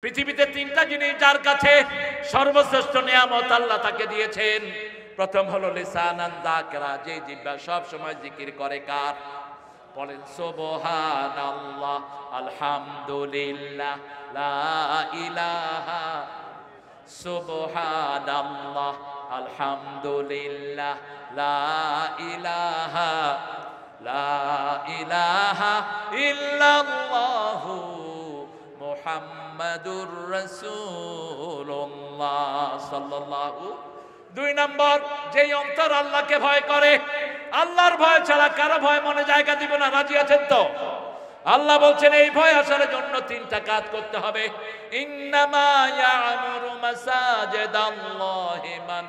পৃথিবীতে তিনটা জিনিস যার কাছে সর্বশ্রেষ্ঠ নিয়ামত আল্লাহ তাকে দিয়েছেন। প্রথম হলো লিসানান যাকিরা, যে জিহ্বা সব সময় জিকির করে কার? বলেন সুবহানাল্লাহ, আলহামদুলিল্লাহ, লা ইলাহা, সুবহানাল্লাহ, আলহামদুলিল্লাহ, লা ইলাহা, লা ইলাহা ইল্লাল্লাহু মুহাম্মাদুর রাসূলুল্লাহ সাল্লাল্লাহু। দুই নম্বর, যেই অন্তর আল্লাহকে ভয় করে, আল্লাহর ভয় ছাড়া কারো ভয় মনে জায়গা দিব না। রাজি আছেন তো? আল্লাহ বলছেন এই ভয় আসার জন্য তিনটা কাজ করতে হবে। ইন্নামা ইয়ামুরু মাসাজিদাল্লাহি মান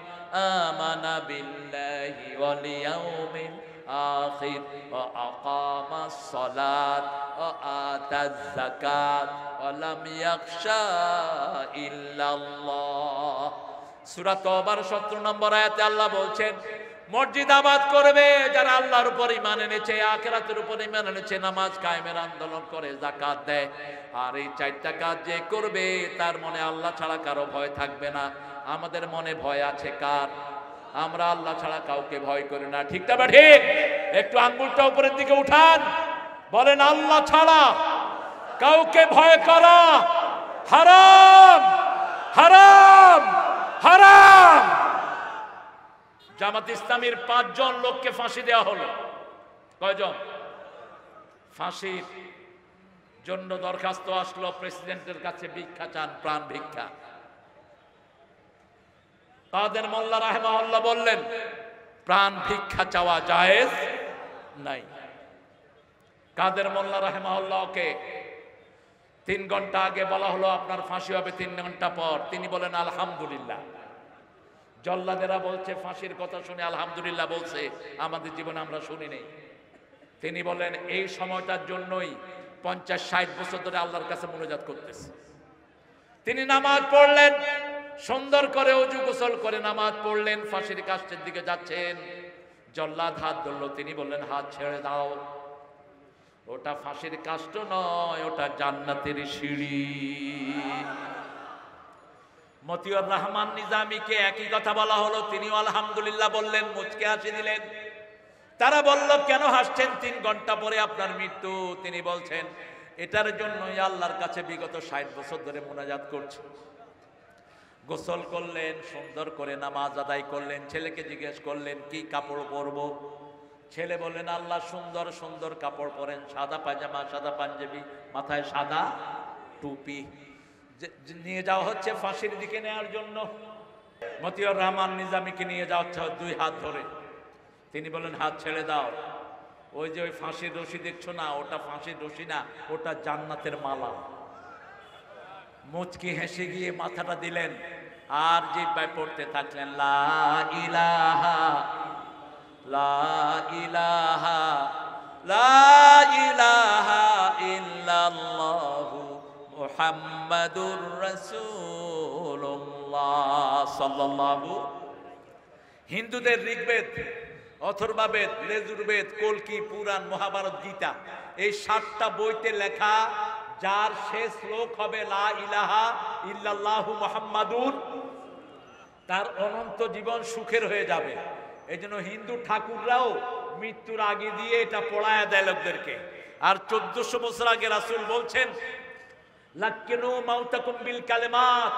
আমানা বিল্লাহি ওয়াল ইয়াউমিল আখির ওয়া আকামাস সালাত ওয়া আতাজ যাকাত ওয়া লাম ইয়াখশা ইল্লাল্লাহ। সূরা তওবার 70 নম্বর আয়াতে আল্লাহ বলছেন মসজিদ আবাদ করবে যারা আল্লাহর উপর ঈমান এনেছে, আখিরাতের উপর ঈমান এনেছে, নামাজ কায়েমের আন্দোলন করে, যাকাত দেয়। আর এই চারটা কাজ যে করবে তার মনে আল্লাহ ছাড়া কারো ভয় থাকবে না। আমাদের মনে ভয় আছে কার? আমরা আল্লাহ ছাড়া কাউকে ভয় করি না। ঠিক না? ঠিক। একটু আঙ্গুলটা উপরের দিকে উঠান, বলেন আল্লাহ ছাড়া কাউকে ভয় করা হারাম, হারাম, হারাম। জামাত ইসলামীর 5 জন লোককে ফাঁসি দেওয়া হলো। কয়জন? ফাঁসির জন্য দরখাস্ত আসলো প্রেসিডেন্টের কাছে, ভিক্ষা চান, প্রাণ ভিক্ষা। কাদের মোল্লা রাহিমাহুল্লাহ বললেন প্রাণ ভিক্ষা চাওয়া জায়েজ নাই। কাদের মোল্লা রাহিমাহুল্লাহকে 3 ঘন্টা আগে বলা হলো আপনার ফাঁসি হবে 3 ঘন্টা পর, তিনি বলেন আলহামদুলিল্লাহ। জল্লাদেরা বলছে ফাঁসির কথা শুনে আলহামদুলিল্লাহ বলছে, আমাদের জীবনে আমরা শুনিনি। তিনি বলেন এই সময়টার জন্যই 50-60 বছর ধরে আল্লাহর কাছে মুনাজাত করতেছে। তিনি নামাজ পড়লেন, সুন্দর করে ওযু গোসল করে নামাজ পড়লেন, ফাঁসির কাষ্ঠের দিকে যাচ্ছেন। জল্লাদ হাত ধরল, তিনি বললেন হাত ছেড়ে দাও, ওটা ফাঁসির কাষ্ঠ নয়, ওটা জান্নাতের সিঁড়ি। মতিউর রহমান নিজামীকে একই কথা বলা হলো, তিনিও আলহামদুলিল্লাহ বললেন, মুচকে হাসি দিলেন। তারা বলল কেন হাসছেন? 3 ঘন্টা পরে আপনার মৃত্যু। তিনি বলছেন এটার জন্যই আল্লাহর কাছে বিগত 60 বছর ধরে মুনাজাত করছি। গোসল করলেন, সুন্দর করে নামাজ আদায় করলেন, ছেলেকে জিজ্ঞেস করলেন কি কাপড় পরবো। ছেলে বললেন আল্লাহ সুন্দর সুন্দর কাপড় পরেন, সাদা পায়জামা, সাদা পাঞ্জাবি, মাথায় সাদা টুপি। নিয়ে যাওয়া হচ্ছে ফাঁসির দিকে নেওয়ার জন্য। মতিউর রহমান নিজামীকে নিয়ে যাওয়া হচ্ছে 2 হাত ধরে। তিনি বলেন হাত ছেড়ে দাও, ওই যে ওই ফাঁসির রশি দেখছো না, ওটা ফাঁসির রশি না, ওটা জান্নাতের মালা। মুচকি হেসে গিয়ে মাথাটা দিলেন আর জিহ্বায় পড়তে থাকলেন লা ইলাহা, লা ইলাহা, লা ইলাহা ইল্লাল্লাহু মুহাম্মাদুর রাসূলুল্লাহ সাল্লাল্লাহু। হিন্দুদের ঋগ্বেদ, অথর্ববেদ, লেজুরবেদ, কল্কি, পুরাণ, মহাভারত, গীতা, এই 7টা বইতে লেখা যার শেষ শ্লোক হবে লা ইলাহা ইল্লাল্লাহু মুহাম্মাদুর, তার অনন্ত জীবন সুখের হয়ে যাবে। এই জন্য হিন্দু ঠাকুররাও মৃত্যুর আগে দিয়ে এটা পড়ায় দেয় লোকদেরকে। আর 1400 বছর আগে রাসূল বলছেন লাক্কিনু মাউতাকুম বিল কালিমাত,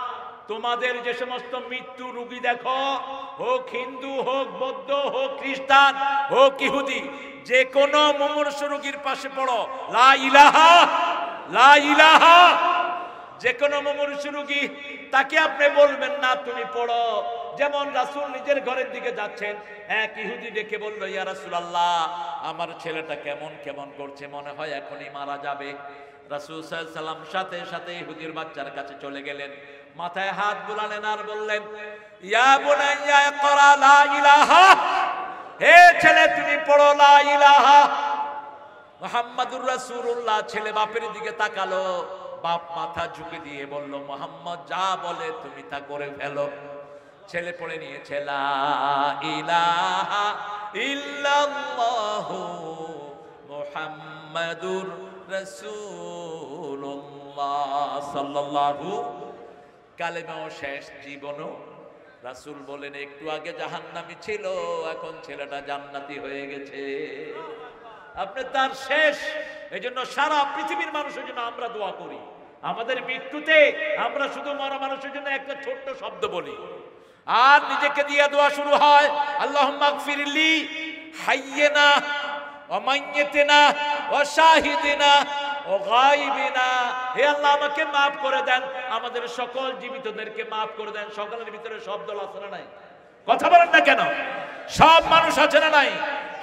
তোমাদের যে সমস্ত মৃত্যু রোগী দেখো, হোক হিন্দু, হোক বৌদ্ধ, হোক খ্রিস্টান, হোক ইহুদি, যে কোনো মুমূর্ষু রোগীর পাশে পড়ো লা ইলাহা, লা ইলাহা। যে কোনো মুমূর্ষু রোগী তাকে আপনি বলবেন না তুমি পড়ো। যেমন রাসূল নিজের ঘরের দিকে যাচ্ছেন, এক ইহুদি ডেকে বলল ইয়া রাসূলুল্লাহ আমার ছেলেটা কেমন কেমন করছে, মনে হয় এখনই মারা যাবে। রাসূল সাল্লাল্লাহু আলাইহি সাল্লাম সাথে সাথে ইহুদির বাচ্চার কাছে চলে গেলেন, মাথায় হাত বুলালেন আর বললেন ইয়া বুনাইয়া ইকরা লা ইলাহা, হে ছেলে তুমি পড়ো লা ইলাহা মুহাম্মাদুর রাসূলুল্লাহ। ছেলে বাপের দিকে তাকালো, বাপ মাথা ঝুঁকে দিয়ে বলল মুহাম্মদ যা বলে তুমি তা করে ফেলো। ছেলে পড়ে নিয়েছে লা ইলাহা ইল্লাল্লাহু মুহাম্মাদুর রাসূলুল্লাহ রাসূলুল্লাহ সাল্লাল্লাহু কালেমাও শেষ জীবনও রাসূল বলেন একটু আগে জাহান্নামী ছিল এখন ছেলেটা জান্নাতি হয়ে গেছে। আপনি তার শেষ। এজন্য সারা পৃথিবীর মানুষের জন্য আমরা দোয়া করি। আমাদের মৃত্যুতে আমরা শুধু মরা মানুষের জন্য একটা ছোট্ট শব্দ বলি আর নিজেকে দিয়ে দোয়া শুরু হয়, আল্লাহুম্মা গফিরলি হাইয়িনা ওয়া মাইয়িতিনা ওয়া শাহিদিনা ও গায়বিনা। হে আল্লাহ আমাকে maaf করে দেন, আমাদের সকল জীবিতদেরকে maaf করে দেন। সকলের ভিতরে শব্দ আছে না নাই? কথা বলেন না কেন? সব মানুষ আছে না নাই?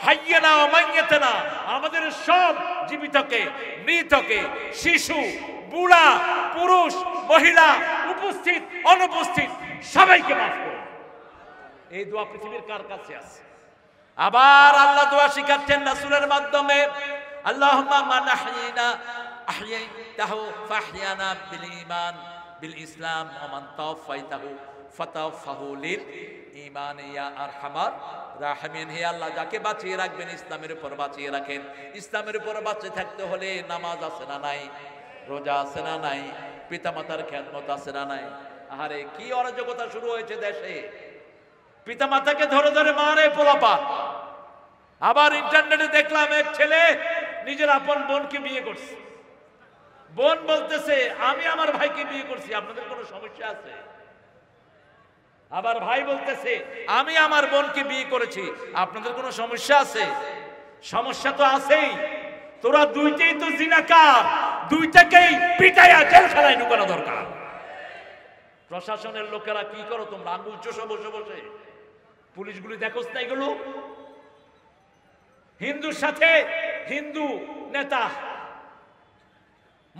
হাইয়িনা ওয়া মাইয়িতিনা, আমাদের সব জীবিতকে, মৃতকে, শিশু, বুড়া, পুরুষ, মহিলা, উপস্থিত, অনুপস্থিত সবাইকে maaf করুন। এই দোয়া পৃথিবীর কার কাছে আছে? আবার আল্লাহ দোয়া শিখাচ্ছেন রাসূলের মাধ্যমে, আল্লাহুম্মা মান আহইয়াইতাহু ফাহইয়ানা বিল ঈমান বিল ইসলাম ওয়া মান তাওফাইতাহু ফাতাওফাহু লিল ঈমান ইয়া আরহামার রাহিমিন। হে আল্লাহ যাকে বাঁচিয়ে রাখবেন ইসলামের উপর বাঁচিয়ে রাখেন। ইসলামের উপর বাঁচিয়ে থাকতে হলে নামাজ আছে না নাই? রোজা আছে না নাই? পিতামাতার খেদমত আছে না নাই? আরে কি অরাজকতা শুরু হয়েছে দেশে। পিতামাতাকে ধরে ধরে মারে পোলাপান। আবার ইন্টারনেটে দেখলাম এক ছেলে নিজের আপন বোনকে বিয়ে করছে। বোন বলতেছে আমি আমার ভাইকে বিয়ে করছি, আপনাদের কোনো সমস্যা আছে? আবার ভাই বলতেছে আমি আমার বোনকে বিয়ে করেছি, আপনাদের কোনো সমস্যা আছে? সমস্যা তো আছেই। তোরা দুইটাই তো জিনাকার, দুইটাকেই পিটাইয়া জেলখানায় ঢুকানো দরকার। প্রশাসনের লোকেরা কি করো তোমরা? আঙ্গুল চষো বসে বসে। পুলিশগুলি দেখোস না এগুলো? হিন্দুর সাথে হিন্দু নেতা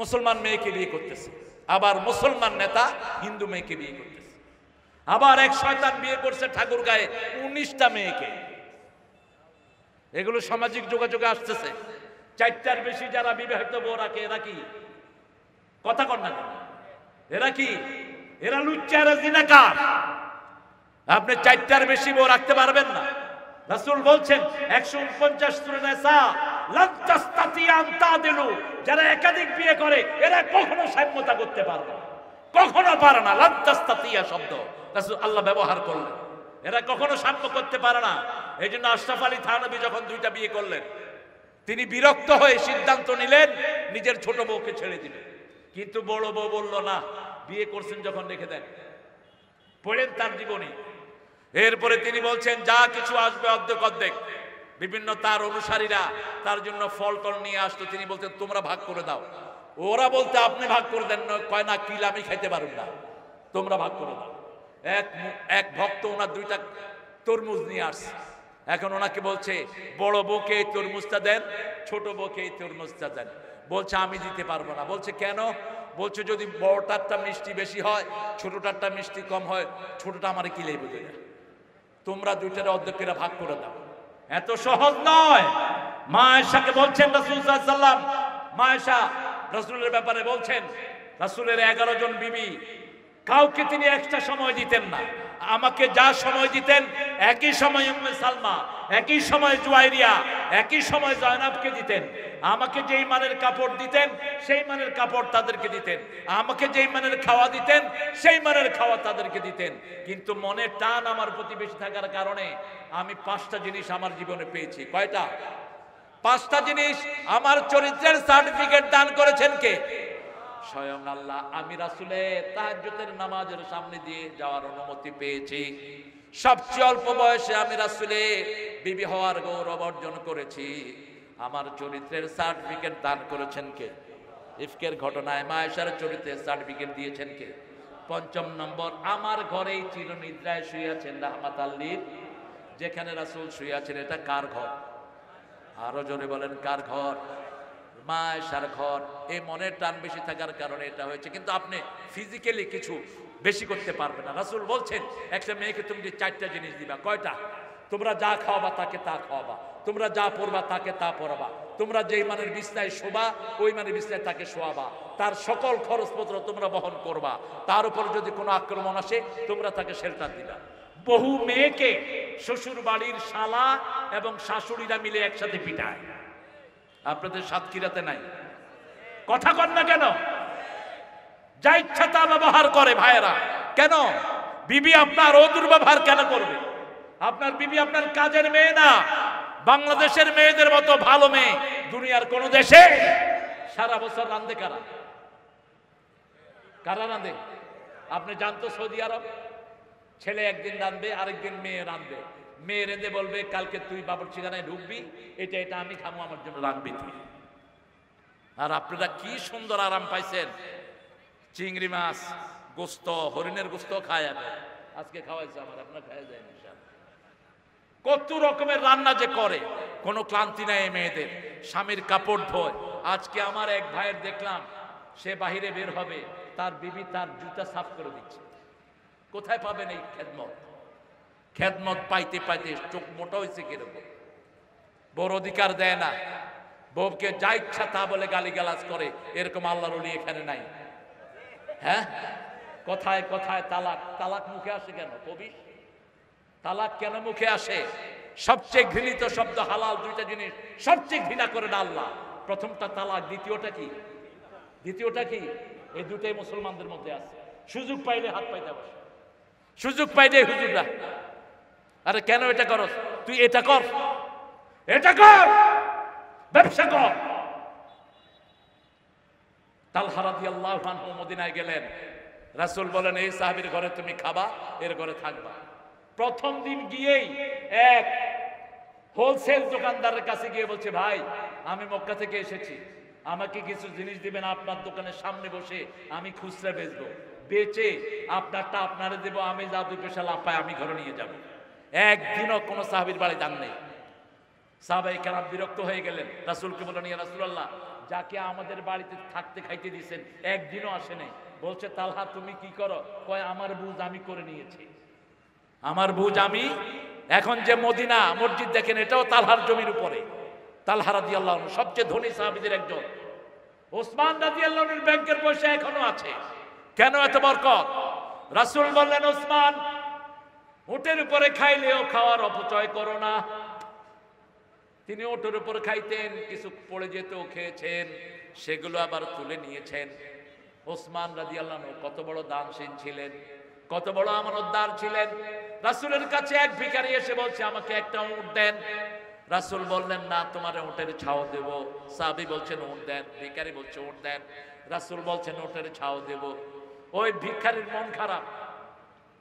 মুসলমান মেয়েকে বিয়ে করতেছে, আবার মুসলমান নেতা হিন্দু মেয়েকে বিয়ে করতেছে। আবার এক শয়তান বিয়ে করছে ঠাকুরগাঁয়ে 19টা মেয়েকে। এগুলো সামাজিক যোগাযোগে আসতেছে। 4টার বেশি যারা বিবাহিত বউ রাখে এরা কি কথা কর না? এরা কি? এরা লুচ্চা, এরা জিনাকার। আপনি 4টার বেশি বউ রাখতে পারবেন না। রাসূল বলছেন 149 সূরা নিসা, লান তাস্তাতিয়া আন তাদিলু, যারা একাধিক বিয়ে করে এরা কখনো সাম্যতা করতে পারবে না, কখনো পারে না। লান তাস্তাতিয়া শব্দ রাসূল আল্লাহ ব্যবহার করলেন, এরা কখনো সাম্য করতে পারে না। এইজন্য আশরাফ আলী থানভী যখন 2টা বিয়ে করলেন তিনি বিরক্ত হয়ে সিদ্ধান্ত নিলেন নিজের ছোট বউকে ছেড়ে দিলেন। কিন্তু বড় বউ বলল না, বিয়ে করছেন যখন রেখে দেন। পড়েন তার জীবনী। এরপরে তিনি বলছেন যা কিছু আসবে অর্ধেক অর্ধেক। বিভিন্ন তার অনুসারীরা তার জন্য ফল টল নিয়ে আসতো, তিনি বলতেন তোমরা ভাগ করে দাও। ওরা বলতে আপনি ভাগ করে দেন, কয় না কিল আমি খাইতে পারুন না, তোমরা ভাগ করে দাও। এক ভক্ত ওনার 2টা তরমুজ নিয়ে আসছে। এখন ওনাকে বলছে বড় বউকে এই তরমুজটা দেন, ছোট বউকে এই তরমুজটা দেন। বলছে আমি দিতে পারবো না। বলছে কেন? বলছে যদি বড়টারটা মিষ্টি বেশি হয়, ছোটটারটা মিষ্টি কম হয়, ছোটটা আমারে কিলেই বুঝে না। তোমরা 2টার অর্ধেকেরা ভাগ করে দাও। এত সহজ নয়। মা আয়েশাকে বলছেন রাসূল সাল্লাল্লাহু আলাইহি ওয়াসাল্লাম, মা আয়েশা রাসূলের ব্যাপারে বলছেন রাসূলের 11 জন বিবি, কাউকে তিনি এক্সট্রা সময় দিতেন না। আমাকে যা সময় দিতেন একই সময় উম্মে সালমা, একই সময় জুয়াইরিয়া, একই সময় জয়নাবকে দিতেন। আমাকে যেই মানের কাপড় দিতেন সেই মানের কাপড় তাদেরকে দিতেন। আমাকে যেই মানের খাওয়া দিতেন সেই মানের খাওয়া তাদেরকে দিতেন। কিন্তু মনের টান আমার প্রতি বেশি থাকার কারণে আমি 5টা জিনিস আমার জীবনে পেয়েছি। কয়টা? 5টা জিনিস। আমার চরিত্রের সার্টিফিকেট দান করেছেন কে? স্বয়ং আল্লাহ। আমি রাসূলের তাহাজ্জুদের নামাজের সামনে দিয়ে যাওয়ার অনুমতি পেয়েছি। সবচেয়ে অল্প বয়সে আমি রাসূলের বিবি হওয়ার গৌরব অর্জন করেছি। আমার চরিত্রের সার্টিফিকেট দান করেছেন কে? ইফকের ঘটনায় মা আয়েশার চরিত্রের সার্টিফিকেট দিয়েছেন কে? 5ম নম্বর, আমার ঘরেই চিরনিদ্রায় শুয়ে আছেন রাহমাতাল লিল, যেখানে রাসূল শুয়ে আছেন এটা কার ঘর? আরো জোরে বলেন কার ঘর? মা আয়েশার ঘর। এই মনের টান বেশি থাকার কারণে এটা হয়েছে। কিন্তু আপনি ফিজিক্যালি কিছু বেশি করতে পারবেন না। রাসূল বলছেন একটা মেয়েকে তুমি যে 4টা জিনিস দিবা। কয়টা? তোমরা যা খাওয়াবা তাকে তা খাওয়াবা, তোমরা যা পরবা তাকে তা পরাবা, তোমরা যেই মানের বিছনায় শোবা ওই মানের বিছনায় তাকে শোয়াবা, তার সকল খরচপত্র তোমরা বহন করবা, তার উপর যদি কোনো আক্রমণ আসে তোমরা তাকে শেল্টার দিবা। বহু মেয়েকে শ্বশুর বাড়ির শালা এবং শাশুড়িরা মিলে একসাথে পিটায়। আপনাদের সাতক্ষীরাতে নাই? কথা কন না কেন? যা ইচ্ছা তা ব্যবহার করে ভাইয়েরা। কেন? বিবি আপনার ও দুর্ব্যবহার কেন করবে? আপনার বিবি আপনার কাজের মেয়ে না। বাংলাদেশের মেয়েদের মতো ভালো মেয়ে দুনিয়ার কোন দেশে সারা বছর রান্ধে কারা? কারা রান্ধে? আপনি জানতো সৌদি আরব ছেলে একদিন রান্ধবে, আরেকদিন মেয়ে রান্ধবে। মেয়ে রেঁধে বলবে কালকে তুই বাবুর্চিখানায় ঢুকবি, এটা এটা আমি খামো, আমার জন্য রান্ধবি তুই। আর আপনারা কি সুন্দর আরাম পাইছেন। চিংড়ি মাছ, গোস্ত, হরিণের গোস্ত খায় এখন। আজকে খাওয়াইছে আমার, আপনার খাওয়া যায় না। কত রকমের রান্না যে করে, কোনো ক্লান্তি নাই মেয়েদের। স্বামীর কাপড় ধোয়। আজকে আমার এক ভাইয়ের দেখলাম, সে বাহিরে বের হবে, তার বিবি তার জুতা সাফ করে দিচ্ছে। কোথায় পাবেন এই খেদমত? খেদমত পাইতে পাইতে চোখ মোটা হয়েছে কিরকম। বড় অধিকার দেয় না, বউকে যা ইচ্ছা তা বলে গালিগালাজ করে। এরকম আল্লাহর ওলি এখানে নাই। হ্যাঁ, কথায় কথায় তালাক। তালাক মুখে আসে কেন? কবি তালাক কেন মুখে আসে? সবচেয়ে ঘৃণিত শব্দ হালাল দুইটা জিনিস সবচেয়ে ঘৃণা করেন আল্লাহ। প্রথমটা তালাক, দ্বিতীয়টা কি? দ্বিতীয়টা কি? এই দুটাই মুসলমানদের মধ্যে আছে। সুযোগ পাইলে হাত পাইতে বসে, সুযোগ পাইলে হুজুররা, আরে কেন এটা করস? তুই এটা কর, এটা কর, ব্যবসা কর। তালহা রাদিয়াল্লাহু আনহু মদিনায় গেলেন। রাসূল বলেন এই সাহাবীর ঘরে তুমি খাবা, এর ঘরে থাকবা। প্রথম দিন গিয়েই এক হোলসেল দোকানদারের কাছে গিয়ে বলছে, ভাই আমি মক্কা থেকে এসেছি, আমাকে কিছু জিনিস দিবেন, আপনার দোকানের সামনে বসে আমি খুচরা বেচবো, বেচে আপনারটা আপনারে দেব, আমি যা দুই পয়সা লাভ পাই আমি ঘরে নিয়ে যাব। একদিনও কোনো সাহাবীর বাড়ি যান নেই। সাহাবায়ে কেরাম বিরক্ত হয়ে গেলেন, রাসূলকে বললেন ইয়া রাসূলুল্লাহ, যাকে আমাদের বাড়িতে থাকতে খাইতে দিয়েছেন একদিনও আসে নাই। বলছে তালহা তুমি কি করো? কয় আমার বুঝ আমি করে নিয়েছি, আমার বুঝ আমি। এখন যে মদিনা মসজিদ দেখেন, এটাও তালহার জমির উপরে। তালহা রাদিয়াল্লাহু আনহু সবচেয়ে ধনী সাহাবীদের একজন। ওসমান রাদিয়াল্লাহু আনহুর ব্যাংকের পয়সা এখনো আছে। কেন এত বরকত? রাসূল বললেন ওসমান, উটের উপরে খাইলেও খাওয়ার অপচয় করো না। তিনি উটের উপর খাইতেন, কিছু পড়ে যেত, খেয়েছেন, সেগুলো আবার তুলে নিয়েছেন। ওসমান রাদিয়াল্লাহু আনহু কত বড় দানশীল ছিলেন, কত বড় আমানতদার ছিলেন। রাসূলের কাছে এক ভিখারি এসে বলছে আমাকে একটা উট দেন। রাসূল বললেন না, তোমার উটের ছাও দেব। সাহাবী বলছেন উট দেন, ভিখারি বলছে উট দেন। রাসূল বলছেন উটের ছাও দেব। ওই ভিখারির মন খারাপ।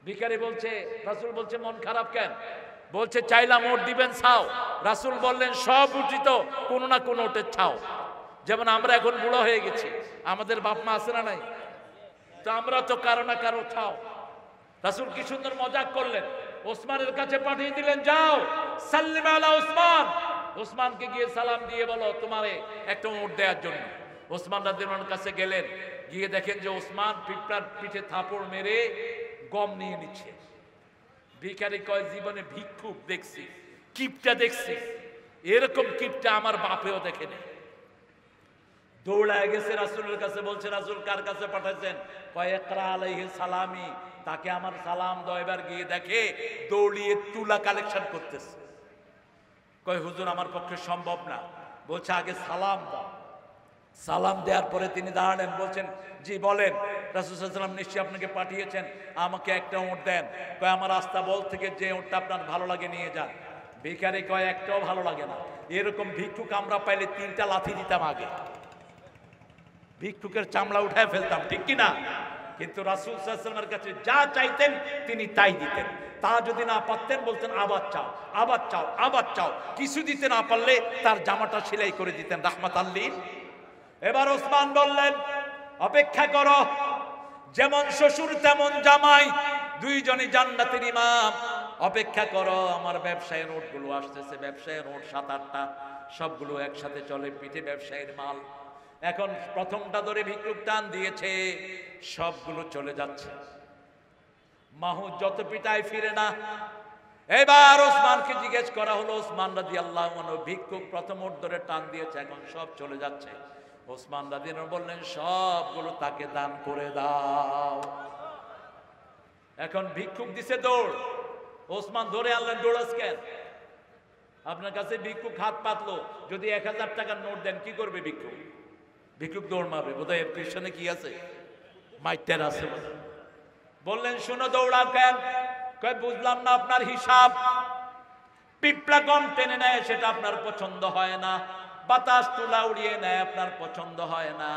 ভিখারি বলছে, রাসূল বলছে মন খারাপ কেন? বলছে চাইলাম উট দিবেন, ছাও। রাসূল বললেন সব উটই তো কোনো না কোনো উটের ছাও। যেমন আমরা এখন বুড়ো হয়ে গেছি, আমাদের বাপ মা আছে না নাই? তো আমরা তো কারো না কারো ছাও। রাসূল কি সুন্দর মজাক করলেন, ওসমানের কাছে পাঠিয়ে দিলেন, যাও সাল্লিম আলা ওসমান, ওসমানকে গিয়ে সালাম দিয়ে বলো তোমারে একটা উট দেওয়ার জন্য। ওসমান রাদিয়াল্লাহু আনহুর কাছে গেলেন, গিয়ে দেখেন যে ওসমান পিঁপড়ার পিঠে থাপড় মেরে গম নিয়ে নিচ্ছে। ভিখারি কয় জীবনে ভিক্ষুক দেখছি, কিপটা দেখছি, এরকম কিপটা আমার বাপেও দেখেনি। দৌড়ায় গেছে রাসূলের কাছে, বলছে রাসূল কার কাছে পাঠাইছেন? কয় ইকরা আলাইহিস সালামি, তাকে আমার সালাম দাও। এবার গিয়ে দেখে দৌড়িয়ে তুলা কালেকশন করতেছে। কয় হুজুর আমার পক্ষে সম্ভব না। বলছে আগে সালাম দাও। সালাম দেওয়ার পরে তিনি দাঁড়ালেন, বলছেন জি বলেন। রাসূল সাল্লাল্লাহু আলাইহি ওয়াসাল্লাম নিশ্চয়ই আপনাকে পাঠিয়েছেন, আমাকে একটা উট দেন। কয় আমার আস্তাবল থেকে যে উটটা আপনার ভালো লাগে নিয়ে যান। ভিখারি কয় একটাও ভালো লাগে না। এরকম ভিক্ষুক আমরা পাইলে 3টা লাথি দিতাম আগে, ভিক্ষুকের চামড়া উঠায় ফেলতাম, ঠিক কিনা? কিন্তু রাসূল সাল্লাল্লাহু আলাইহি ওয়াসাল্লামের কাছে যা চাইতেন তিনি তাই দিতেন। তা যদি না পারতেন বলতেন আবার চাও, আবার চাও, আবার চাও। কিছু দিতে না পারলে তার জামাটা সেলাই করে দিতেন রাহমাতাল লিল। এবার ওসমান বললেন অপেক্ষা করো, যেমন শ্বশুর তেমন জামাই, দুইজনই জান্নাতের ইমাম। অপেক্ষা করো, আমার ব্যবসায়ের নোটগুলো আসতেছে, ব্যবসায়ের নোট 7-8টা, সবগুলো একসাথে চলে, পিঠে ব্যবসায়ের মাল। এখন প্রথমটা ধরে ভিক্ষুক টান দিয়েছে, সবগুলো চলে যাচ্ছে। মাহুদ যত পিটায় ফিরে না। এবার ওসমানকে জিজ্ঞেস করা হলো, ওসমান রাদিয়াল্লাহু আনহু ভিক্ষুক প্রথম ওট ধরে টান দিয়েছে, এখন সব চলে যাচ্ছে। ওসমান রাদিয়াল্লাহু আনহু বললেন সবগুলো তাকে দান করে দাও। এখন ভিক্ষুক দিছে দৌড়, ওসমান ধরে আনলেন, দৌড়াস কেন? আপনার কাছে ভিক্ষুক হাত পাতলো, যদি 1000 টাকার নোট দেন কি করবে ভিক্ষুক? ভিক্ষুক দৌড় মারবে, বোধহয় এর পিছনে কি আছে? মাইতের আছে বললেন শুনো দৌড়াও কেন? কই বুঝলাম না আপনার হিসাব। পিপলা গম টেনে নেয় সেটা আপনার পছন্দ হয় না, বাতাস তুলা উড়িয়ে নেয় আপনার পছন্দ হয় না।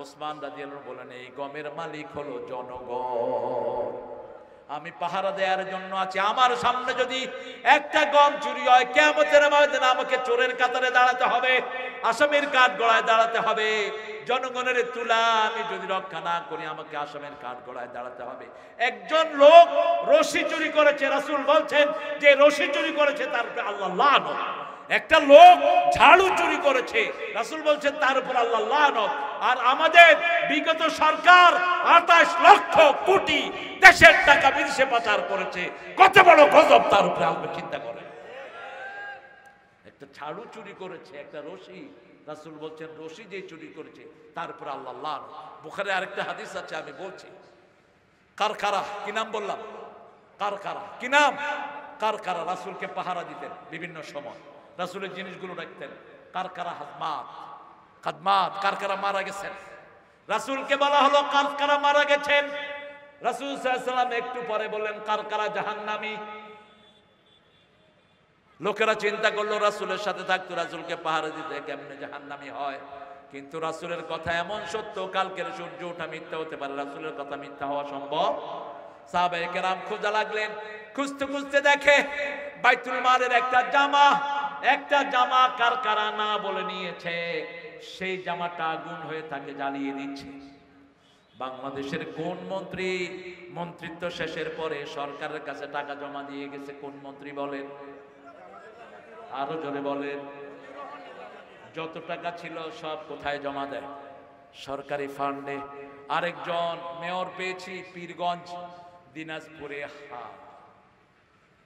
ওসমান রাদিয়াল্লাহু বলেন এই গমের মালিক হলো জনগণ, আমি পাহারা দেওয়ার জন্য আছি। আমার সামনে যদি একটা গম চুরি হয় কিয়ামতের ময়দানে আমাকে চোরের কাতারে দাঁড়াতে হবে, আসামির কাঠ গড়ায় দাঁড়াতে হবে। জনগণের তুলা আমি যদি রক্ষা না করি আমাকে আসামের কাঠ গড়ায় দাঁড়াতে হবে। একজন লোক রশি চুরি করেছে, রাসূল বলছেন যে রশি চুরি করেছে তার উপরে আল্লাহ লানত। একটা লোক ঝাড়ু চুরি করেছে, রাসূল বলছেন তার উপর আল্লাহ লানত। আর আমাদের বিগত সরকার 28 লক্ষ কোটি দেশের টাকা বিদেশে পাচার করেছে, কত বড় গজব তার উপরে আল্লাহ চিন্তা করে। একটা ঝাড়ু চুরি করেছে, একটা রশি, রাসূল বলছেন রশি যে চুরি করেছে তার উপর আল্লাহ লানত। বুখারী আরেকটা হাদিস আছে আমি বলছি, কারকারা, কি নাম বললাম? কারকারা, কি নাম? কারকারা রাসূলকে পাহারা দিতেন বিভিন্ন সময়, রাসূলের জিনিসগুলো রাখতেন। কারকারা হাদমাত, খাদমাত, কারকারা মারা গেছেন। রাসূলকে বলা হলো কারকারা মারা গেছেন। রাসূল সাল্লাল্লাহু আলাইহি ওয়াসাল্লাম একটু পরে বললেন কারকারা জাহান্নামী। লোকেরা চিন্তা করলো রাসূলের সাথে থাকতো, রাসূলকে পাহারা দিতে, কেমনে জাহান্নামী হয়? কিন্তু রাসূলের কথা এমন সত্য, কালকের সূর্য ওঠা মিথ্যা হতে পারে, রাসূলের কথা মিথ্যা হওয়া সম্ভব। সাহাবায়ে কেরাম খোঁজা লাগলেন, খুঁজতে খুঁজতে দেখে বাইতুল মালের একটা জামা কারকারা না বলে নিয়েছে, সেই জামাটা আগুন হয়ে তাকে জ্বালিয়ে দিচ্ছে। বাংলাদেশের কোন মন্ত্রী মন্ত্রিত্ব শেষের পরে সরকারের কাছে টাকা জমা দিয়ে গেছে? কোন মন্ত্রী বলেন? আরো জোরে বলেন। যত টাকা ছিল সব কোথায় জমা দেয়? সরকারি ফান্ডে। আরেকজন মেয়র পেয়েছি পীরগঞ্জ, দিনাজপুরে।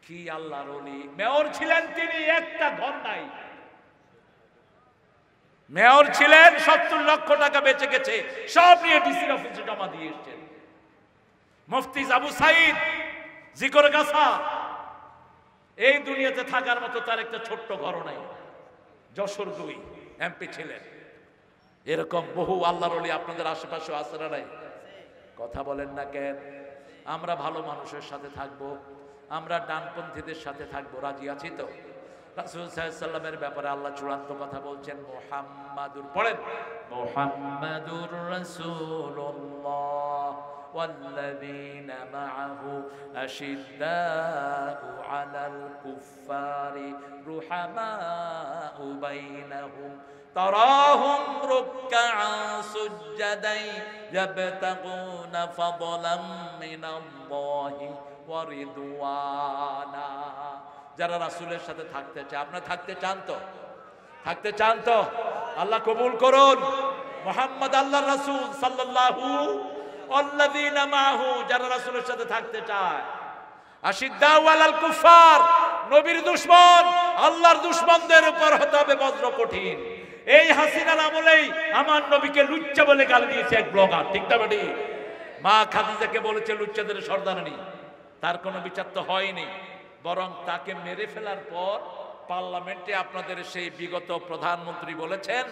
কি আল্লাহর ওলি মেয়র ছিলেন তিনি, একটা ঘর নাই। মেয়র ছিলেন, 70 লক্ষ টাকা বেঁচে গেছে, সব নিয়ে ডিসির অফিসে জমা দিয়ে এসেছেন। মুফতি আবু সাইদ জিকরগাছা, এই দুনিয়াতে থাকার মতো তার একটা ছোট্ট ঘর নাই। যশোর 2 এমপি ছিলেন। এরকম বহু আল্লাহর ওলি আপনাদের আশেপাশে আছে না নাই? কথা বলেন না কেন? আমরা ভালো মানুষের সাথে থাকবো, আমরা ডানপন্থীদের সাথে থাকবো, রাজি আছি তো? রাসূল সাল্লাল্লাহু আলাইহি ওয়াসাল্লামের ব্যাপারে আল্লাহ চূড়ান্ত কথা বলছেন, মুহাম্মাদুর, পড়েন, মুহাম্মাদুর রাসূলুল্লাহ والذين معه أشداء على الكفار رحماء بينهم تراهم ركعا سجدا يبتغون فضلا من الله ورضوانا। যারা রাসূলের সাথে থাকতে চায়, আপনারা থাকতে চান তো? থাকতে চান তো? আল্লাহ কবুল করুন। মুহাম্মদ আল্লাহর রাসূল সাল্লাল্লাহু আল্লাযীনা মাহু, যারা রাসূলের সাথে থাকতে চায়। আশিদ্দাউ আলাল কুফার, নবীর দুশমন, আল্লাহর দুশমনদের উপর হতে হবে বজ্র কঠিন। এই হাসিনার আমলেই আমার নবীকে লুচ্চা বলে গালি দিয়েছে এক ব্লগার, ঠিক না বেটি? মা খাদিজাকে বলেছে লুচ্চাদের সর্দারনী। তার কোনো বিচার তো হয়নি, বরং তাকে মেরে ফেলার পর পার্লামেন্টে আপনাদের সেই বিগত প্রধানমন্ত্রী বলেছেন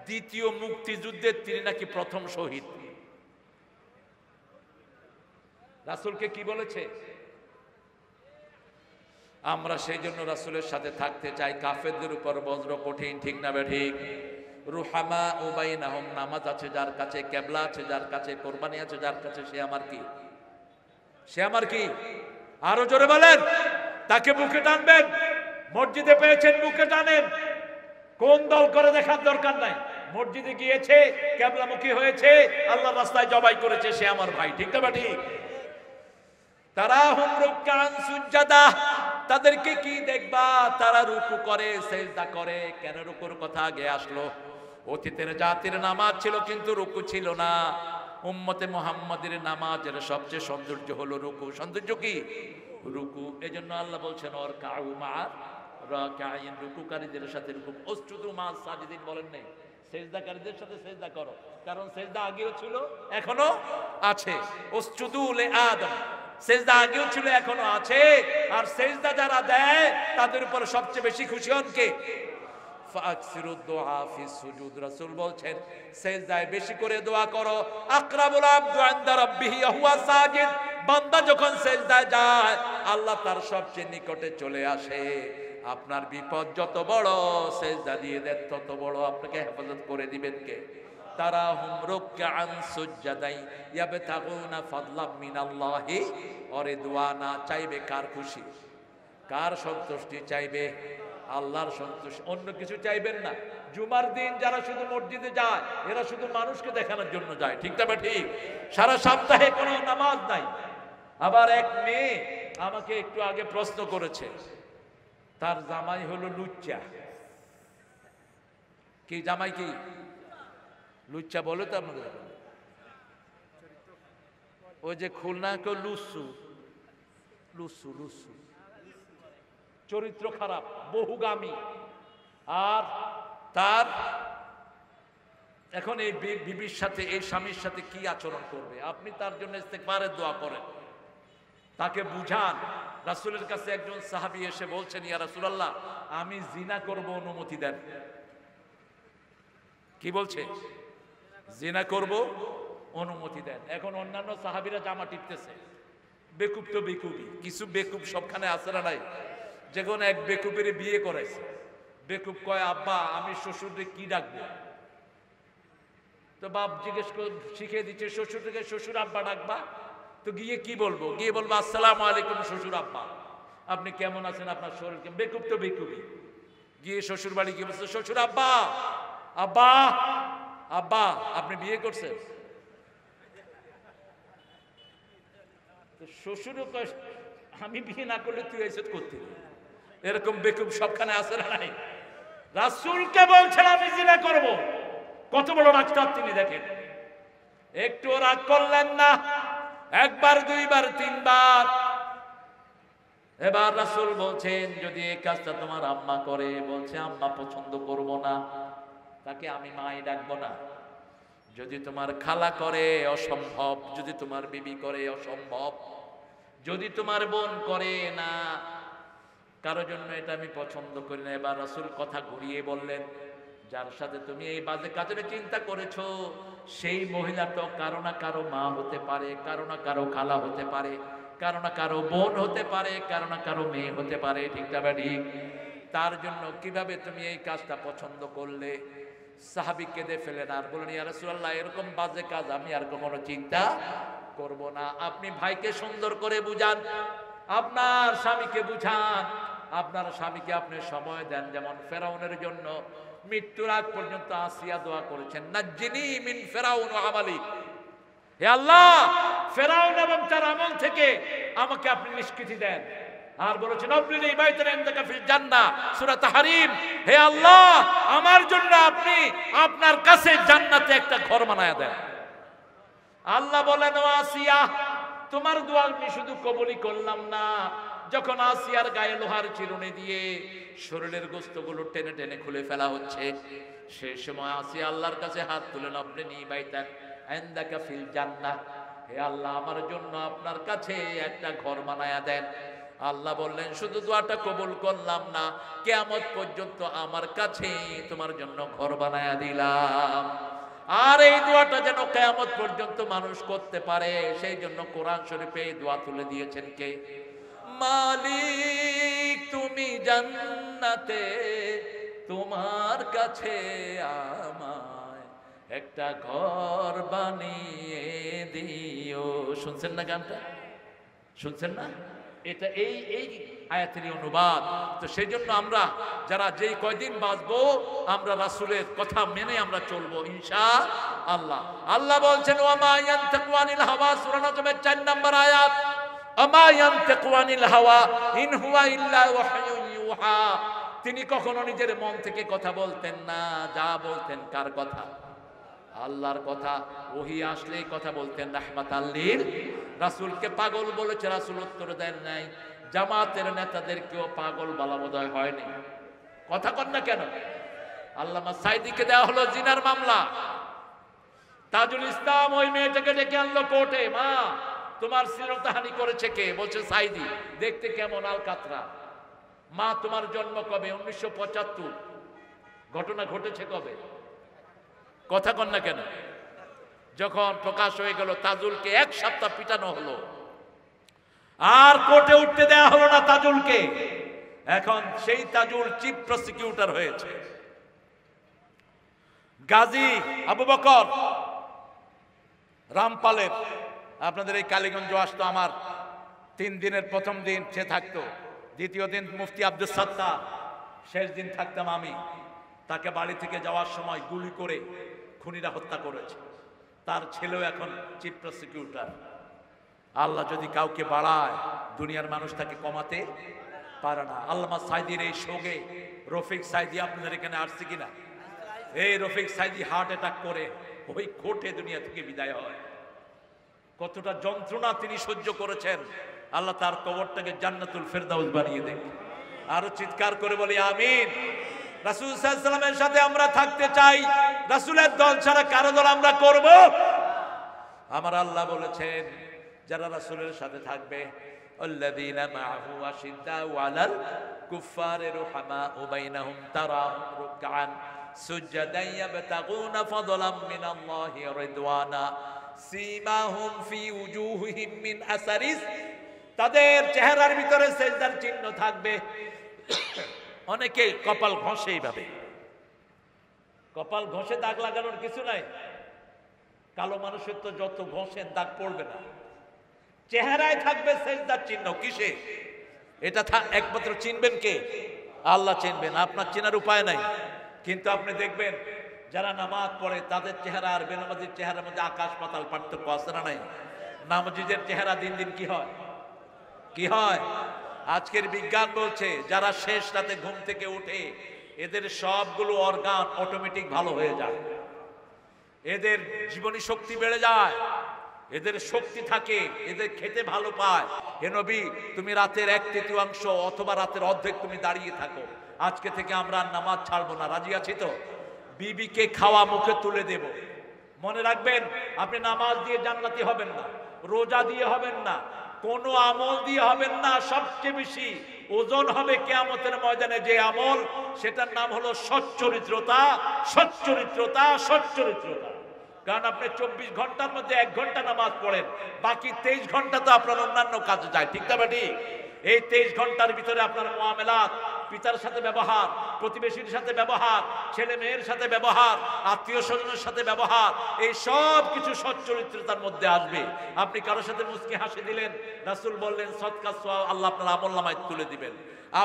দ্বিতীয় মুক্তিযুদ্ধে তিনি নাকি প্রথম শহীদ। রাসূলকে কি বলেছে? আমরা সেই জন্য রাসূলের সাথে থাকতে চাই। কাফেরদের উপর বজ্র কঠিন, ঠিক না বেঠিক? রুহামা উবাইনাহুম, নামাজ আছে যার কাছে, কেবলা আছে যার কাছে, কোরবানি আছে যার কাছে, সে আমার কি? সে আমার কি? আরো জোরে বলেন। তাকে বুকে টানবেন, মসজিদে পেয়েছেন বুকে টানেন। কোন দল করে দেখার দরকার নাই। মসজিদে গিয়েছে, কেবলামুখী হয়েছে, আল্লাহর রাস্তায় জবাই করেছে, সে আমার ভাই, ঠিক না বেঠিক? তারাহুম রুকআন সুজদা, তাদেরকে কি দেখবা? তারা রুকু করে, সিজদা করে। কেন রুকুর কথা আগে আসলো? অতীতের জাতির নামাজ ছিল কিন্তু রুকু ছিল না। উম্মতে মুহাম্মাদের নামাজের সবচেয়ে সৌন্দর্য হলো রুকু। সৌন্দর্য কি? রুকু। এজন্য আল্লাহ বলছেন ওর কাউ মা রাকাইন, রুকুকারীদের সাথে রুকু। উসজুদু মা সাজিদিন বলেন নাই, সিজদাকারীদের সাথে সিজদা করো, কারণ সিজদা আগেও ছিল এখনো আছে। উসজুদু লি আদম, সেজদা আগেও ছিল এখনো আছে। আর সেজদা যারা দেয় তাদের উপর সবচেয়ে বেশি খুশি হন কে? ফাকসিরুদ দুআ ফিস সুজুদ। রাসূল বলছেন সিজদায় বেশি করে দোয়া করো। আকরাবুল আবদু ইনদা রাব্বিহি হুয়া সাজিদ। বান্দা যখন সিজদায় যায় আল্লাহ তার সবচেয়ে নিকটে চলে আসে। আপনার বিপদ যত বড়, সিজদা দিয়ে দেন তত বড়, আপনাকে হেফাজত করে দিবেন কে? তারাহুম রুকআন সুজদাই ইয়াবতাগুনা ফাদলাম মিনাল্লাহি ওয়া রিদওয়ানা। চাইবে কার খুশি, কার সন্তুষ্টি চাইবে? আল্লাহর সন্তুষ্টি, অন্য কিছু চাইবেন না। জুমার দিন যারা শুধু মসজিদে যায় এরা শুধু মানুষকে দেখানোর জন্য যায়, ঠিক না ঠিক? সারা সপ্তাহে কোনো নামাজ নাই। আবার এক মেয়ে আমাকে একটু আগে প্রশ্ন করেছে, তার জামাই হলো লুচ্চা। কি জামাই? কি লুচ্চা বলে তো আপনাদের? ওই যে খুলনা কেউ লুসু লুসু লুসু, চরিত্র খারাপ, বহুগামী। আর তার এখন এই বিবির সাথে, এই স্বামীর সাথে কি আচরণ করবে? আপনি তার জন্য ইস্তেগফারের দোয়া করেন, তাকে বুঝান। রাসূলের কাছে একজন সাহাবী এসে বলছেন, ইয়া রাসূলুল্লাহ আমি জিনা করব, অনুমতি দেন। কি বলছে? জিনা করব, অনুমতি দেন। এখন অন্যান্য সাহাবীরা জামা টিপতেছে। বেকুব তো বেকুবই, কিছু বেকুব সবখানে আছে না নাই? যখন এক বেকুবের বিয়ে করাইছে, বেকুব কয় আব্বা আমি শ্বশুরকে কি ডাকবো? তো বাপ জিজ্ঞেস করে শিখিয়ে দিচ্ছে, শ্বশুরকে শ্বশুর আব্বা ডাকবা। তো গিয়ে কি বলবো? গিয়ে বলবো আসসালামু আলাইকুম শ্বশুর আব্বা, আপনি কেমন আছেন, আপনার শরীর কেমন? বেকুব তো বেকুবই। গিয়ে শ্বশুর বাড়ি গিয়ে বলছে শ্বশুর আব্বা, আব্বা আব্বা আপনি বিয়ে করছেন? শ্বশুরও কয় আমি বিয়ে না করলে তুই এসে করতে। এরকম বেকুব সবখানে আছে না নাই? রাসূলকে বলছেন আমি জিনা করব, কত বড় ডাক্তার তিনি দেখেন। একটু রাগ করলেন না, একবার দুইবার তিনবার। এবার রাসূল বলছেন যদি এই কাজটা তোমার আম্মা করে, বলছে আম্মা পছন্দ করব না, তাকে আমি মাই ডাকবো না। যদি তোমার খালা করে অসম্ভব, যদি তোমার বিবি করে অসম্ভব, যদি তোমার বোন করে না, কারো জন্য এটা আমি পছন্দ করি না। এবার রাসূল কথা ঘুরিয়ে বললেন যার সাথে তুমি এই বাজে কাজের চিন্তা করেছো সেই মহিলাটা কারো না কারো মা হতে পারে, কারো না কারো খালা হতে পারে, কারো না কারো বোন হতে পারে, কারো না কারো মেয়ে হতে পারে, ঠিক না ঠিক? তার জন্য কিভাবে তুমি এই কাজটা পছন্দ করলে? সাহাবী কেঁদে ফেলেন আর বলেন ইয়া রাসূলুল্লাহ এরকম বাজে কাজ আমি আর কখনো চিন্তা করব না। আপনি ভাইকে সুন্দর করে বুঝান, আপনার স্বামীকে বুঝান, আপনার স্বামীকে আপনি সময় দেন। যেমন ফেরাউনের জন্য মৃত্যুর আগ পর্যন্ত আসিয়া দোয়া করেছেন, নাজ্জিনি মিন ফিরাউন ওয়া আমালি, হে আল্লাহ ফেরাউন এবং তার আমল থেকে আমাকে আপনি নিষ্কৃতি দেন। আর বলেছেন আবলিনি বাইতান ইনদাকা ফিল জান্নাহ, সূরা তাহরিম, হে আল্লাহ আমার জন্য আপনি আপনার কাছে জান্নাতে একটা ঘর বানায়া দেন। আল্লাহ বলেন ও আসিয়া তোমার দোয়া আমি শুধু কবুলই করলাম না, যখন আসিয়ার গায়ে লোহার চিরুনি দিয়ে শরীরের গোশতগুলো টেনে টেনে খুলে ফেলা হচ্ছে, সেই সময় আসিয়া আল্লাহর কাছে হাত তুলেন, আবলিনি বাইতান ইনদাকা ফিল জান্নাহ, হে আল্লাহ আমার জন্য আপনার কাছে একটা ঘর বানায়া দেন। আল্লাহ বললেন শুধু দোয়াটা কবুল করলাম না, কিয়ামত পর্যন্ত আমার কাছে তোমার জন্য ঘর বানায়া দিলাম। আর এই দোয়াটা যেন কিয়ামত পর্যন্ত মানুষ করতে পারে সেই জন্য কোরআন শরীফে এই দোয়া তুলে দিয়েছেন কে? মালিক তুমি জান্নাতে তোমার কাছে আমায় একটা ঘর বানিয়ে দিও। শুনছেন না গানটা? শুনছেন না? এটা এই আয়াতের অনুবাদ। তো সেই জন্য আমরা যারা যেই কয়দিন বাঁচবো আমরা রাসূলের কথা মেনে আমরা চলবো ইনশাআল্লাহ। আল্লাহ বলছেন ওয়ামা ইয়ানতাকু আনিল হাওয়া, সূরা নজমের 4 নম্বর আয়াত, ওয়ামা ইয়ানতাকু আনিল হাওয়া ইন হুয়া ইল্লা ওয়াহয়ুন ইউহা। তিনি কখনো নিজের মন থেকে কথা বলতেন না, যা বলতেন কার কথা? আল্লাহর কথা। ওহী আসলেই কথা বলতেন রাহমাতাল লিল। রাসূলকে পাগল বলেছে, রাসূল উত্তর দেন নাই। জামাতের নেতাদেরকেও পাগল বলা বোধহয় হয়নি। কথা কন না কেন? আল্লামা সাইদিকে দেওয়া হলো জিনার মামলা। তাজুল ইসলাম ওই মেয়েটাকে ডেকে আনলো কোর্টে, মা তোমার শ্লীলতাহানি করেছে কে? বলছে সাইদি। দেখতে কেমন? আলকাতরা। মা তোমার জন্ম কবে? 1975। ঘটনা ঘটেছে কবে? কথা কন না কেন? যখন প্রকাশ হয়ে গেল তাজুলকে 1 সপ্তাহ পিটানো হলো, আর কোর্টে উঠতে দেয়া হলো না তাজুলকে। এখন সেই তাজুল চিফ প্রসিকিউটর হয়েছে। গাজী আবু বকর রামপালের, আপনাদের এই কালীগঞ্জ আসতো, আমার 3 দিনের প্রথম দিন সে থাকতো, দ্বিতীয় দিন মুফতি আব্দুল সত্তার, শেষ দিন থাকতাম আমি। তাকে বাড়ি থেকে যাওয়ার সময় গুলি করে খুনিরা হত্যা করেছে। তার ছেলেও এখন চিফ প্রসিকিউটর। আল্লাহ যদি কাউকে বাড়ায়, দুনিয়ার মানুষ তাকে কমাতে পারে না। আল্লামা সাইদির এই শোকে রফিক সাইদি আপনাদের এখানে আসছে কিনা? এই রফিক সাইদি হার্ট অ্যাটাক করে ওই কোর্টে দুনিয়া থেকে বিদায় হয়। কতটা যন্ত্রণা তিনি সহ্য করেছেন। আল্লাহ তার কবরটাকে জান্নাতুল ফেরদাউস বানিয়ে দেন। আরো চিৎকার করে বলি আমিন। রাসূল সাল্লাল্লাহু আলাইহি ওয়াসাল্লামের সাথে আমরা থাকতে চাই, রাসূলের দল ছাড়া কারো দল আমরা করব? আমার আল্লাহ বলেছেন যারা রাসূলের সাথে থাকবে, আল্লাযীনা মাআহু আশিদ্দাউ আলাল কুফফারি রুহামাউ বাইনাহুম তারাহুম রুকআন সুজদান ইয়াবতাগুনা ফাদলাম মিনাল্লাহি রিদওয়ানা সীমাহুম ফি উজুহিহিম মিন আসারিস, তাদের চেহারার ভিতরে সেজদার চিহ্ন থাকবে। অনেকেই কপাল ঘষে, এইভাবে কপাল ঘষে দাগ লাগানোর কিছু নাই। কালো মানুষের তো যত ঘষেন দাগ পড়বে না, চেহারায় থাকবে সেজদার চিহ্ন। কিসে? এটা একমাত্র চিনবেন কে? আল্লাহ চিনবেন, আপনার চেনার উপায় নাই। কিন্তু আপনি দেখবেন যারা নামাজ পড়ে তাদের চেহারা আর বেনামাজির চেহারার মধ্যে আকাশ পাতাল পার্থক্য আছে না নাই? নামাজিদের চেহারা দিন দিন কি হয়, কি হয়? আজকের বিজ্ঞান বলছে যারা শেষ রাতে ঘুম থেকে উঠে এদের সবগুলো অর্গান অটোমেটিক ভালো হয়ে যায়, এদের জীবনী শক্তি বেড়ে যায়, এদের শক্তি থাকে, এদের খেতে ভালো পায়। হে নবী, তুমি রাতের 1/3 অথবা রাতের অর্ধেক তুমি দাঁড়িয়ে থাকো, আজকে থেকে আমরা নামাজ ছাড়বো না, রাজি আছি তো? বিবিকে খাওয়া মুখে তুলে দেব। মনে রাখবেন, আপনি নামাজ দিয়ে জান্নাতি হবেন না, রোজা দিয়ে হবেন না, কোনো আমল দিয়ে হবেন না। সবচেয়ে বেশি ওজন হবে কিয়ামতের ময়দানে যে আমল, সেটার নাম হলো সচ্চরিত্রতা, সচ্চরিত্রতা, সচ্চরিত্রতা। কারণ আপনি 24 ঘন্টার মধ্যে 1 ঘন্টা নামাজ পড়েন, বাকি 23 ঘন্টা তো আপনার অন্যান্য কাজে যায়, ঠিক না বেটি? এই 23 ঘন্টার ভিতরে আপনার মুআমালাত, পিতার সাথে ব্যবহার, প্রতিবেশীর সাথে ব্যবহার, ছেলে মেয়ের সাথে ব্যবহার, আত্মীয় স্বজনের সাথে ব্যবহার, এই সব কিছু সচ্চরিত্রতার মধ্যে আসবে। আপনি কারোর সাথে মুস্কি হাসি দিলেন, রাসূল বললেন সদকা সওয়াব আল্লাহ আপনার আমলনামায় তুলে দিবেন।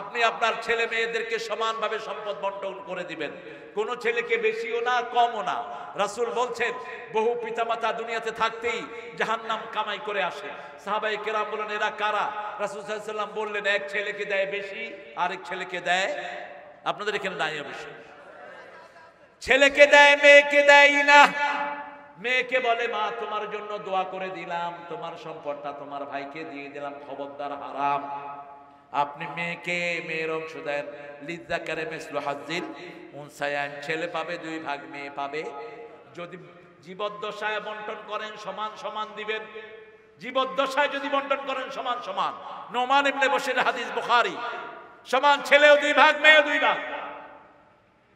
আপনি আপনার ছেলে মেয়েদেরকে সমানভাবে সম্পদ বন্টন করে দিবেন, কোন ছেলেকে বেশিও না কমও না। রাসূল বলছেন বহু পিতামাতা দুনিয়াতে থাকতেই জাহান্নাম কামাই করে আসে। সাহাবায়ে কেরাম বলেন এরা কারা? রাসূল সাল্লাল্লাহু আলাইহি ওয়াসাল্লাম বললেন এক ছেলেকে দেয় বেশি, আরেক ছেলেকে দেয়, আপনাদের এখানে নাই অবশ্য, ছেলেকে দেয় মেয়েকে দেয় না। মেয়েকে বলে মা তোমার জন্য দোয়া করে দিলাম, তোমার সম্পদটা তোমার ভাইকে দিয়ে দিলাম, খবরদার হারাম। আপনি মেয়েকে মেয়ের অংশ দেন, লিযাকারে মিসলু হাজ্জিল উনসায়াইন, ছেলে পাবে 2 ভাগ, মেয়ে পাবে। যদি জীবদ্দশায় বন্টন করেন সমান সমান দিবেন, জীবদ্দশায় যদি বন্টন করেন সমান সমান। নোমান ইবনে বশির হাদিস বুখারী, সমান ছেলেও 2 ভাগ, মেয়েও 2 ভাগ।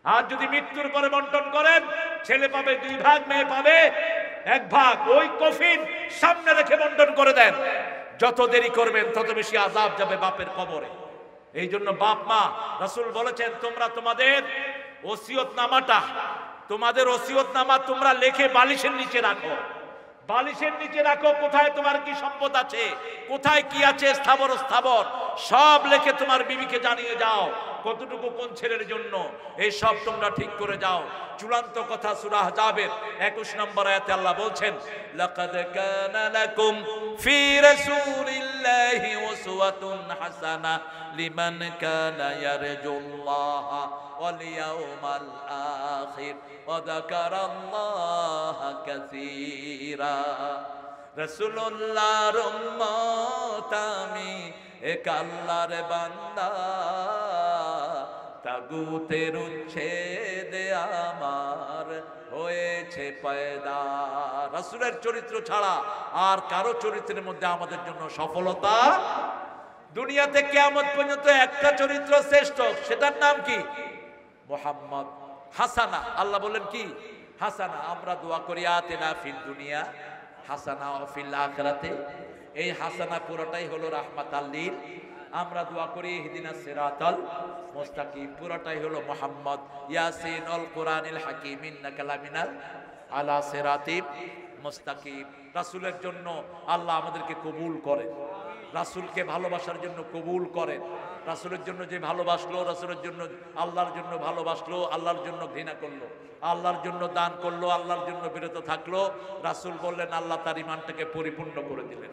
আর যদি মৃত্যুর পরে বন্টন করেন, ছেলে পাবে 2 ভাগ, মেয়ে পাবে 1 ভাগ। ওই কফিন সামনে রেখে বন্টন করে দেন। যত দেরি করবেন তত বেশি আযাব যাবে বাপের কবরে। এই জন্য বাপ মা, রাসূল বলেছেন তোমরা তোমাদের ওসিয়তনামাটা, তোমাদের ওসিয়তনামা তোমরা লিখে বালিশের নিচে রাখো, বালিশের নিচে রাখো। কোথায় তোমার কি সম্পদ আছে, কোথায় কি আছে স্থাবর স্থাবর, সব লিখে তোমার বিবিকে জানিয়ে যাও কতটুকু কোন ছেলের জন্য, এই সব তোমরা ঠিক করে যাও। চূড়ান্ত কথা সূরা আহজাবের 21 নম্বর আয়াতে আল্লাহ বলছেন লাকাদ কানা লাকুম ফি রাসূলিল্লাহি উসওয়াতুন হাসানাহ লিমান কানা ইয়ারজুল্লাহা ওয়াল ইয়াউমাল আখির ওয়া যাকারাল্লাহা কাসীরা। রাসূলুল্লাহর উম্মত আমি, এক আল্লাহর বান্দা, তাগুতের উচ্ছেদে আমার হয়েছে পয়দা। রাসূলের চরিত্র ছাড়া আর কারো চরিত্রের মধ্যে আমাদের জন্য সফলতা দুনিয়াতে কিয়ামত পর্যন্ত একটা চরিত্র শ্রেষ্ঠ, সেটার নাম কি? মুহাম্মদ হাসানা, আল্লাহ বলেন কি হাসানা। আমরা দোয়া করি আতিনা ফিদ দুনিয়া হাসানা ওয়া ফিল আখিরাতে, এই হাসানা পুরোটাই হলো রাহমাতাল লিল। আমরা দোয়া করি ইহদিনাস সিরাতাল মুস্তাকিম, পুরোটাই হলো মুহাম্মদ ইয়াসিন আল কোরআনিল হাকিম ইন্নাকা লামিনাল আলা সিরাতিম মুস্তাকিম। রাসূলের জন্য আল্লাহ আমাদেরকে কবুল করেন, রাসূলকে ভালোবাসার জন্য কবুল করেন। রাসূলের জন্য যে ভালোবাসলো, রাসূলের জন্য আল্লাহর জন্য ভালোবাসলো, আল্লাহর জন্য ঘৃণা করলো, আল্লাহর জন্য দান করলো, আল্লাহর জন্য বিরত থাকলো, রাসূল বললেন আল্লাহ তার ঈমানটাকে পরিপূর্ণ করে দিলেন।